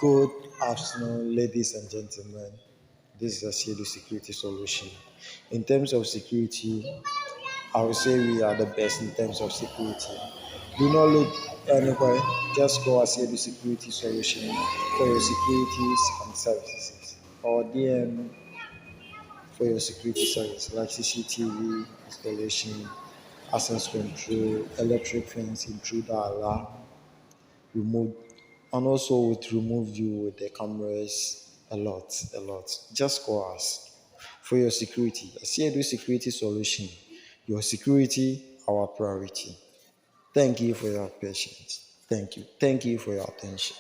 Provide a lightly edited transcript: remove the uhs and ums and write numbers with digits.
Good afternoon, ladies and gentlemen. This is a CCTV security solution. In terms of security, I would say we are the best in terms of security. Do not look anywhere, just go a CCTV security solution for your securities and services, or DM for your security service like CCTV installation, access control, electric fence, intruder alarm, remove, and also with remove you with the cameras a lot. Just call us for your security. I see a security solution. Your security, our priority. Thank you for your patience. Thank you. Thank you for your attention.